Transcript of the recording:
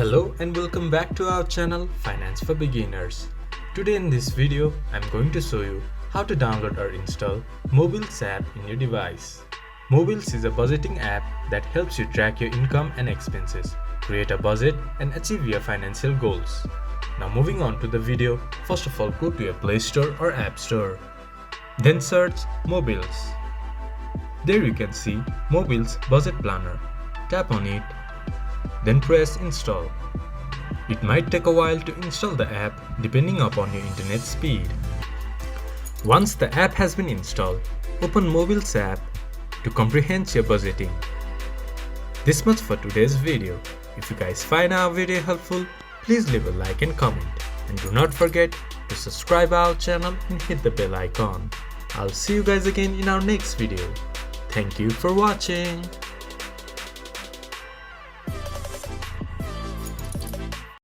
Hello and welcome back to our channel Finance for Beginners. Today in this video, I'm going to show you how to download or install Mobills app in your device. Mobills is a budgeting app that helps you track your income and expenses, create a budget and achieve your financial goals. Now moving on to the video, first of all go to your Play Store or App Store. Then search Mobills. There you can see Mobills Budget Planner. Tap on it. Then press install. It might take a while to install the app depending upon your internet speed. Once the app has been installed, open Mobills app to comprehend your budgeting. This much for today's video. If you guys find our video helpful, please leave a like and comment. And do not forget to subscribe our channel and hit the bell icon. I'll see you guys again in our next video. Thank you for watching.